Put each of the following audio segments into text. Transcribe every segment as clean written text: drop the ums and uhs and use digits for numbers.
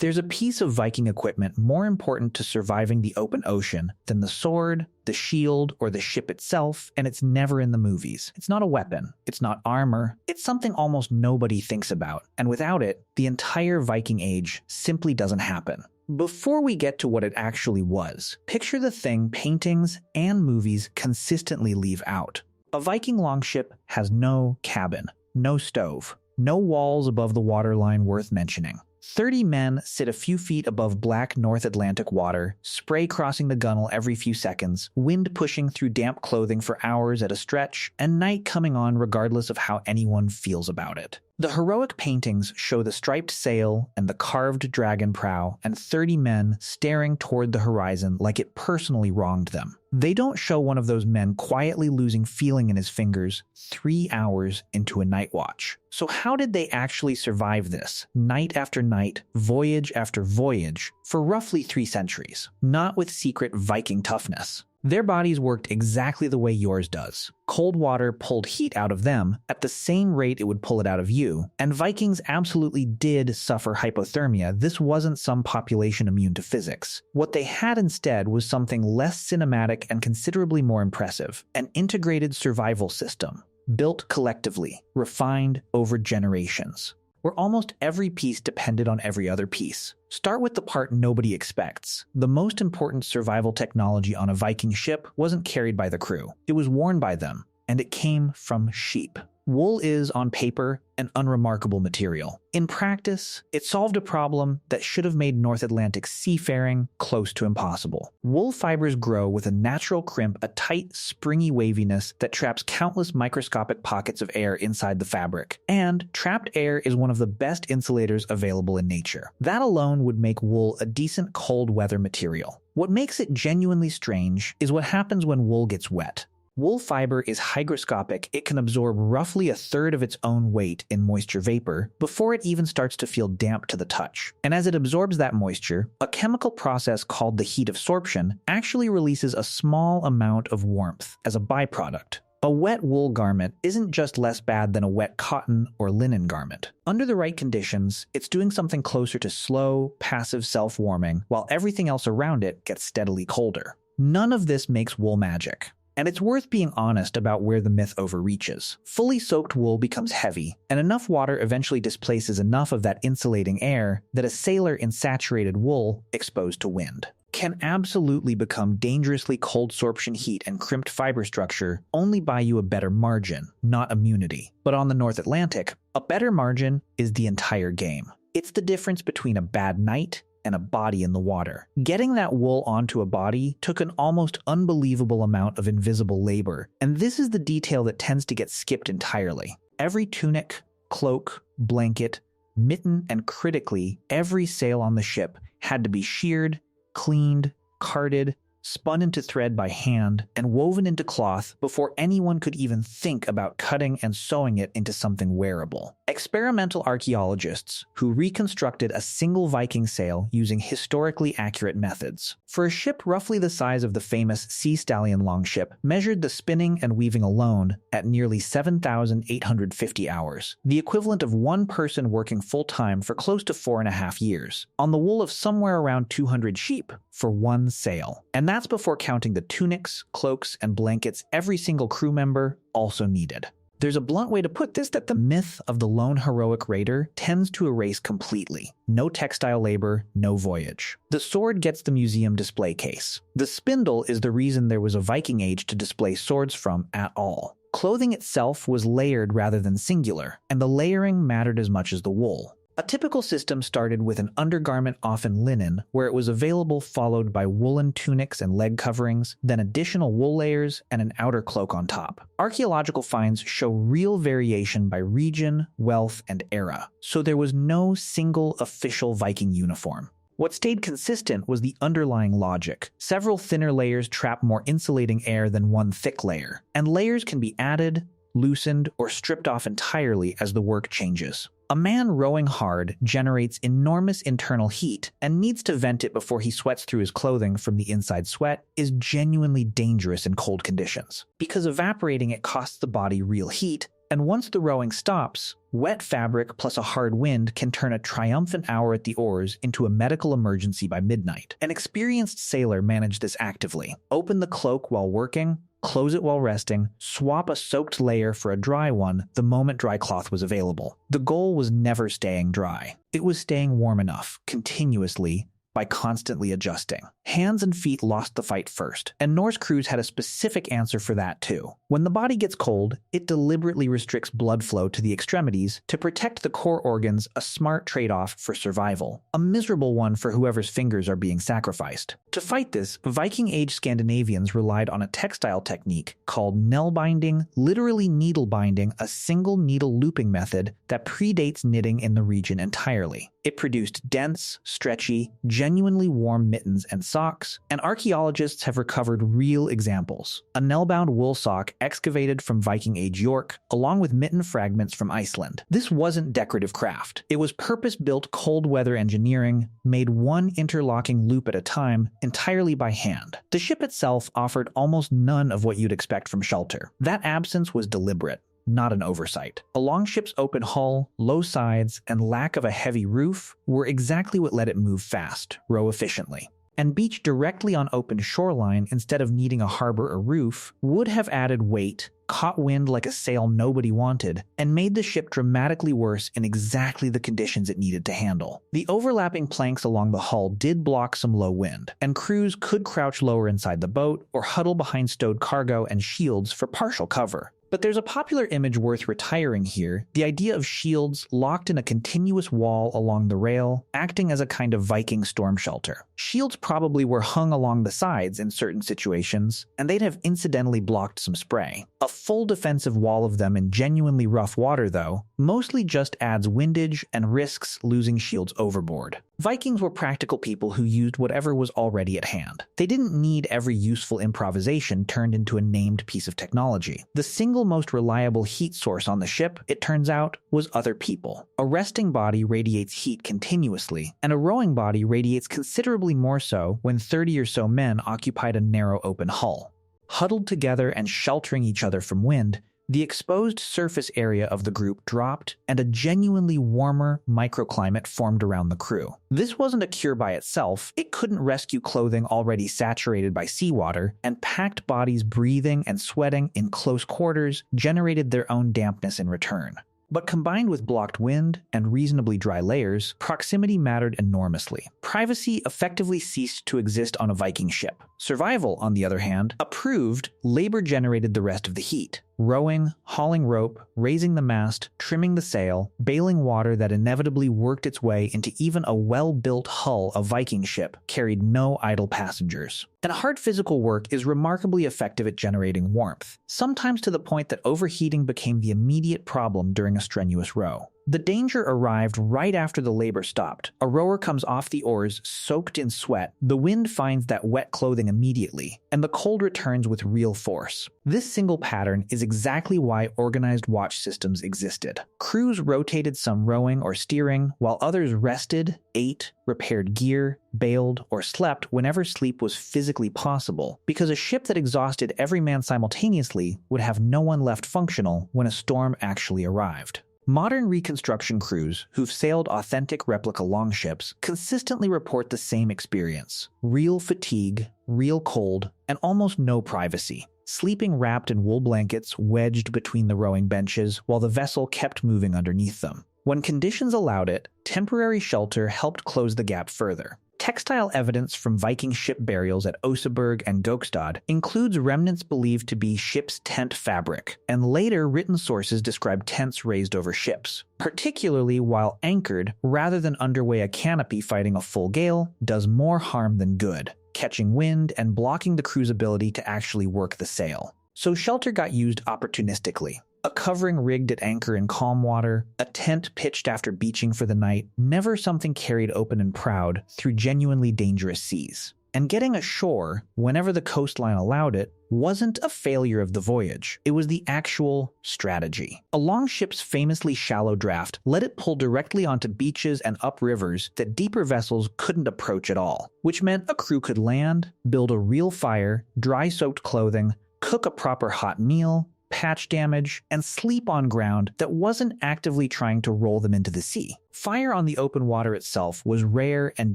There's a piece of Viking equipment more important to surviving the open ocean than the sword, the shield, or the ship itself, and it's never in the movies. It's not a weapon. It's not armor. It's something almost nobody thinks about, and without it, the entire Viking Age simply doesn't happen. Before we get to what it actually was, picture the thing paintings and movies consistently leave out. A Viking longship has no cabin, no stove, no walls above the waterline worth mentioning. 30 men sit a few feet above black North Atlantic water, spray crossing the gunnel every few seconds, wind pushing through damp clothing for hours at a stretch, and night coming on regardless of how anyone feels about it. The heroic paintings show the striped sail and the carved dragon prow and 30 men staring toward the horizon like it personally wronged them. They don't show one of those men quietly losing feeling in his fingers 3 hours into a night watch. So how did they actually survive this, night after night, voyage after voyage, for roughly 3 centuries? Not with secret Viking toughness. Their bodies worked exactly the way yours does. Cold water pulled heat out of them at the same rate it would pull it out of you, and Vikings absolutely did suffer hypothermia. This wasn't some population immune to physics. What they had instead was something less cinematic and considerably more impressive, an integrated survival system, built collectively, refined over generations, where almost every piece depended on every other piece. Start with the part nobody expects. The most important survival technology on a Viking ship wasn't carried by the crew. It was worn by them, and it came from sheep. Wool is, on paper, an unremarkable material. In practice, it solved a problem that should have made North Atlantic seafaring close to impossible. Wool fibers grow with a natural crimp, a tight, springy waviness that traps countless microscopic pockets of air inside the fabric. And trapped air is one of the best insulators available in nature. That alone would make wool a decent cold weather material. What makes it genuinely strange is what happens when wool gets wet. Wool fiber is hygroscopic. It can absorb roughly a third of its own weight in moisture vapor before it even starts to feel damp to the touch. And as it absorbs that moisture, a chemical process called the heat absorption actually releases a small amount of warmth as a byproduct. A wet wool garment isn't just less bad than a wet cotton or linen garment. Under the right conditions, it's doing something closer to slow, passive self-warming, while everything else around it gets steadily colder. None of this makes wool magic. And it's worth being honest about where the myth overreaches. Fully soaked wool becomes heavy, and enough water eventually displaces enough of that insulating air that a sailor in saturated wool, exposed to wind, can absolutely become dangerously cold sorption heat, and crimped fiber structure only buy you a better margin, not immunity. But on the North Atlantic, a better margin is the entire game. It's the difference between a bad night and a body in the water. Getting that wool onto a body took an almost unbelievable amount of invisible labor, and this is the detail that tends to get skipped entirely. Every tunic, cloak, blanket, mitten, and critically, every sail on the ship had to be sheared, cleaned, carded, spun into thread by hand, and woven into cloth before anyone could even think about cutting and sewing it into something wearable. Experimental archaeologists who reconstructed a single Viking sail using historically accurate methods. For a ship roughly the size of the famous Sea Stallion Longship, measured the spinning and weaving alone at nearly 7,850 hours, the equivalent of one person working full-time for close to 4.5 years, on the wool of somewhere around 200 sheep for one sail. And that's before counting the tunics, cloaks, and blankets every single crew member also needed. There's a blunt way to put this that the myth of the lone heroic raider tends to erase completely. No textile labor, no voyage. The sword gets the museum display case. The spindle is the reason there was a Viking Age to display swords from at all. Clothing itself was layered rather than singular, and the layering mattered as much as the wool. A typical system started with an undergarment, often linen, where it was available, followed by woolen tunics and leg coverings, then additional wool layers, and an outer cloak on top. Archaeological finds show real variation by region, wealth, and era, so there was no single official Viking uniform. What stayed consistent was the underlying logic. Several thinner layers trap more insulating air than one thick layer, and layers can be added, loosened, or stripped off entirely as the work changes. A man rowing hard generates enormous internal heat and needs to vent it before he sweats through his clothing from the inside. Sweat is genuinely dangerous in cold conditions, because evaporating it costs the body real heat And once the rowing stops, wet fabric plus a hard wind can turn a triumphant hour at the oars into a medical emergency by midnight. An experienced sailor managed this actively. Open the cloak while working, close it while resting, swap a soaked layer for a dry one the moment dry cloth was available. The goal was never staying dry. It was staying warm enough, continuously, by constantly adjusting. Hands and feet lost the fight first, and Norse crews had a specific answer for that too. When the body gets cold, it deliberately restricts blood flow to the extremities to protect the core organs, a smart trade-off for survival. A miserable one for whoever's fingers are being sacrificed. To fight this, Viking Age Scandinavians relied on a textile technique called Nailbinding, literally needle binding, a single needle looping method that predates knitting in the region entirely. It produced dense, stretchy, genuinely warm mittens and socks, and archaeologists have recovered real examples. A nail-bound wool sock excavated from Viking Age York, along with mitten fragments from Iceland. This wasn't decorative craft. It was purpose-built cold-weather engineering, made one interlocking loop at a time, entirely by hand. The ship itself offered almost none of what you'd expect from shelter. That absence was deliberate, not an oversight. A Longship's open hull, low sides, and lack of a heavy roof were exactly what let it move fast, row efficiently. And beach directly on open shoreline instead of needing a harbor or roof would have added weight, caught wind like a sail nobody wanted, and made the ship dramatically worse in exactly the conditions it needed to handle. The overlapping planks along the hull did block some low wind, and crews could crouch lower inside the boat or huddle behind stowed cargo and shields for partial cover. But there's a popular image worth retiring here, the idea of shields locked in a continuous wall along the rail, acting as a kind of Viking storm shelter. Shields probably were hung along the sides in certain situations, and they'd have incidentally blocked some spray. A full defensive wall of them in genuinely rough water, though, mostly just adds windage and risks losing shields overboard. Vikings were practical people who used whatever was already at hand. They didn't need every useful improvisation turned into a named piece of technology. The single most reliable heat source on the ship, it turns out, was other people. A resting body radiates heat continuously, and a rowing body radiates considerably more so when 30 or so men occupied a narrow open hull. Huddled together and sheltering each other from wind, the exposed surface area of the group dropped, and a genuinely warmer microclimate formed around the crew. This wasn't a cure by itself. It couldn't rescue clothing already saturated by seawater, and packed bodies breathing and sweating in close quarters generated their own dampness in return. But combined with blocked wind and reasonably dry layers, proximity mattered enormously. Privacy effectively ceased to exist on a Viking ship. Survival, on the other hand, approved, labor generated the rest of the heat. Rowing, hauling rope, raising the mast, trimming the sail, bailing water that inevitably worked its way into even a well-built hull of Viking ship carried no idle passengers. And hard physical work is remarkably effective at generating warmth, sometimes to the point that overheating became the immediate problem during a strenuous row. The danger arrived right after the labor stopped. A rower comes off the oars soaked in sweat, the wind finds that wet clothing immediately, and the cold returns with real force. This single pattern is exactly why organized watch systems existed. Crews rotated some rowing or steering, while others rested, ate, repaired gear, bailed, or slept whenever sleep was physically possible, because a ship that exhausted every man simultaneously would have no one left functional when a storm actually arrived. Modern reconstruction crews who've sailed authentic replica longships consistently report the same experience. Real fatigue, real cold, and almost no privacy. Sleeping wrapped in wool blankets wedged between the rowing benches while the vessel kept moving underneath them. When conditions allowed it, temporary shelter helped close the gap further. Textile evidence from Viking ship burials at Oseberg and Gokstad includes remnants believed to be ship's tent fabric, and later written sources describe tents raised over ships. Particularly while anchored, rather than underway a canopy fighting a full gale, does more harm than good, catching wind and blocking the crew's ability to actually work the sail. So shelter got used opportunistically. A covering rigged at anchor in calm water, a tent pitched after beaching for the night, never something carried open and proud through genuinely dangerous seas. And getting ashore, whenever the coastline allowed it, wasn't a failure of the voyage. It was the actual strategy. A longship's famously shallow draft let it pull directly onto beaches and up rivers that deeper vessels couldn't approach at all, which meant a crew could land, build a real fire, dry soaked clothing, cook a proper hot meal, patch damage, and sleep on ground that wasn't actively trying to roll them into the sea. Fire on the open water itself was rare and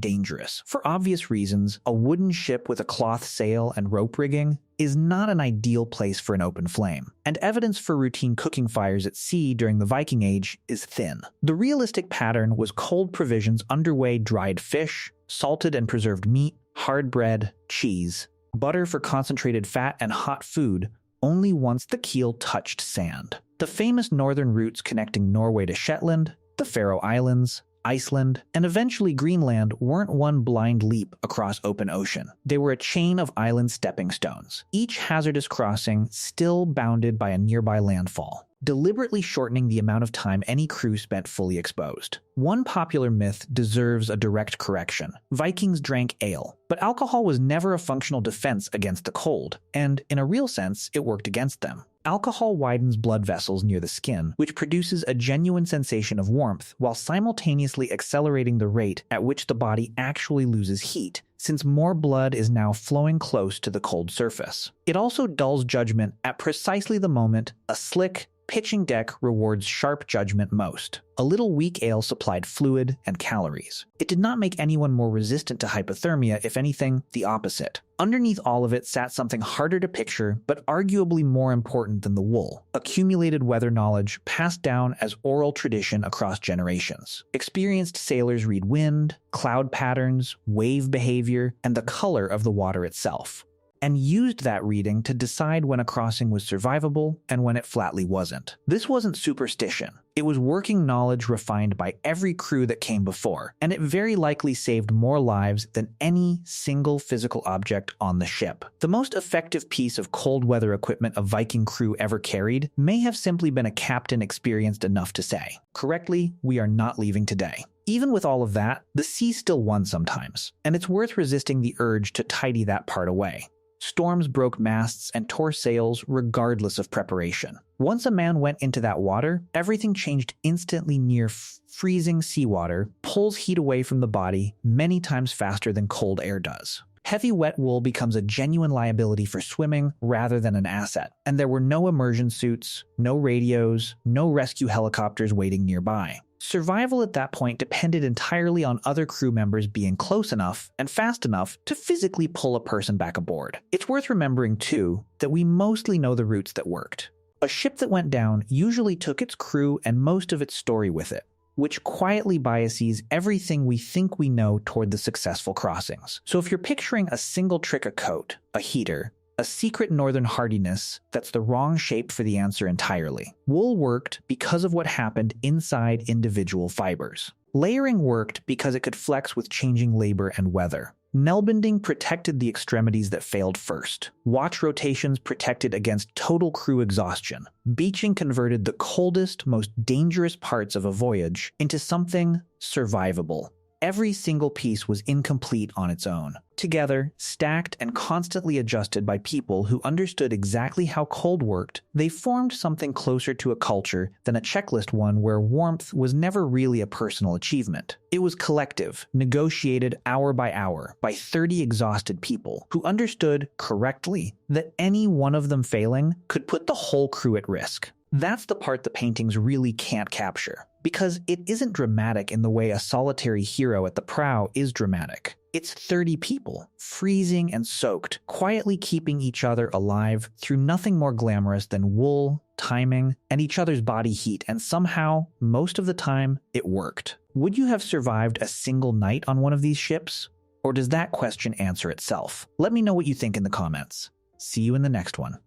dangerous. For obvious reasons, a wooden ship with a cloth sail and rope rigging is not an ideal place for an open flame, and evidence for routine cooking fires at sea during the Viking Age is thin. The realistic pattern was cold provisions underway dried fish, salted and preserved meat, hard bread, cheese, butter for concentrated fat, and hot food only once the keel touched sand. The famous northern routes connecting Norway to Shetland, the Faroe Islands, Iceland, and eventually Greenland weren't one blind leap across open ocean. They were a chain of island stepping stones, each hazardous crossing still bounded by a nearby landfall, deliberately shortening the amount of time any crew spent fully exposed. One popular myth deserves a direct correction. Vikings drank ale, but alcohol was never a functional defense against the cold, and in a real sense, it worked against them. Alcohol widens blood vessels near the skin, which produces a genuine sensation of warmth while simultaneously accelerating the rate at which the body actually loses heat, since more blood is now flowing close to the cold surface. It also dulls judgment at precisely the moment a slick, pitching deck rewards sharp judgment most. A little weak ale supplied fluid and calories. It did not make anyone more resistant to hypothermia, if anything, the opposite. Underneath all of it sat something harder to picture, but arguably more important than the wool: accumulated weather knowledge passed down as oral tradition across generations. Experienced sailors read wind, cloud patterns, wave behavior, and the color of the water itself, and used that reading to decide when a crossing was survivable and when it flatly wasn't. This wasn't superstition. It was working knowledge refined by every crew that came before, and it very likely saved more lives than any single physical object on the ship. The most effective piece of cold weather equipment a Viking crew ever carried may have simply been a captain experienced enough to say, "Correctly, we are not leaving today." Even with all of that, the sea still won sometimes, and it's worth resisting the urge to tidy that part away. Storms broke masts and tore sails regardless of preparation. Once a man went into that water, everything changed instantly. Near freezing seawater pulls heat away from the body many times faster than cold air does. Heavy wet wool becomes a genuine liability for swimming rather than an asset, and there were no immersion suits, no radios, no rescue helicopters waiting nearby. Survival at that point depended entirely on other crew members being close enough and fast enough to physically pull a person back aboard. It's worth remembering, too, that we mostly know the routes that worked. A ship that went down usually took its crew and most of its story with it, which quietly biases everything we think we know toward the successful crossings. So if you're picturing a single trick, a coat, a heater, a secret northern hardiness, that's the wrong shape for the answer entirely. Wool worked because of what happened inside individual fibers. Layering worked because it could flex with changing labor and weather. Nailbinding protected the extremities that failed first. Watch rotations protected against total crew exhaustion. Beaching converted the coldest, most dangerous parts of a voyage into something survivable. Every single piece was incomplete on its own. Together, stacked and constantly adjusted by people who understood exactly how cold worked, they formed something closer to a culture than a checklist one where warmth was never really a personal achievement. It was collective, negotiated hour by hour by 30 exhausted people who understood correctly that any one of them failing could put the whole crew at risk. That's the part the paintings really can't capture, because it isn't dramatic in the way a solitary hero at the prow is dramatic. It's 30 people, freezing and soaked, quietly keeping each other alive through nothing more glamorous than wool, timing, and each other's body heat, and somehow, most of the time, it worked. Would you have survived a single night on one of these ships? Or does that question answer itself? Let me know what you think in the comments. See you in the next one.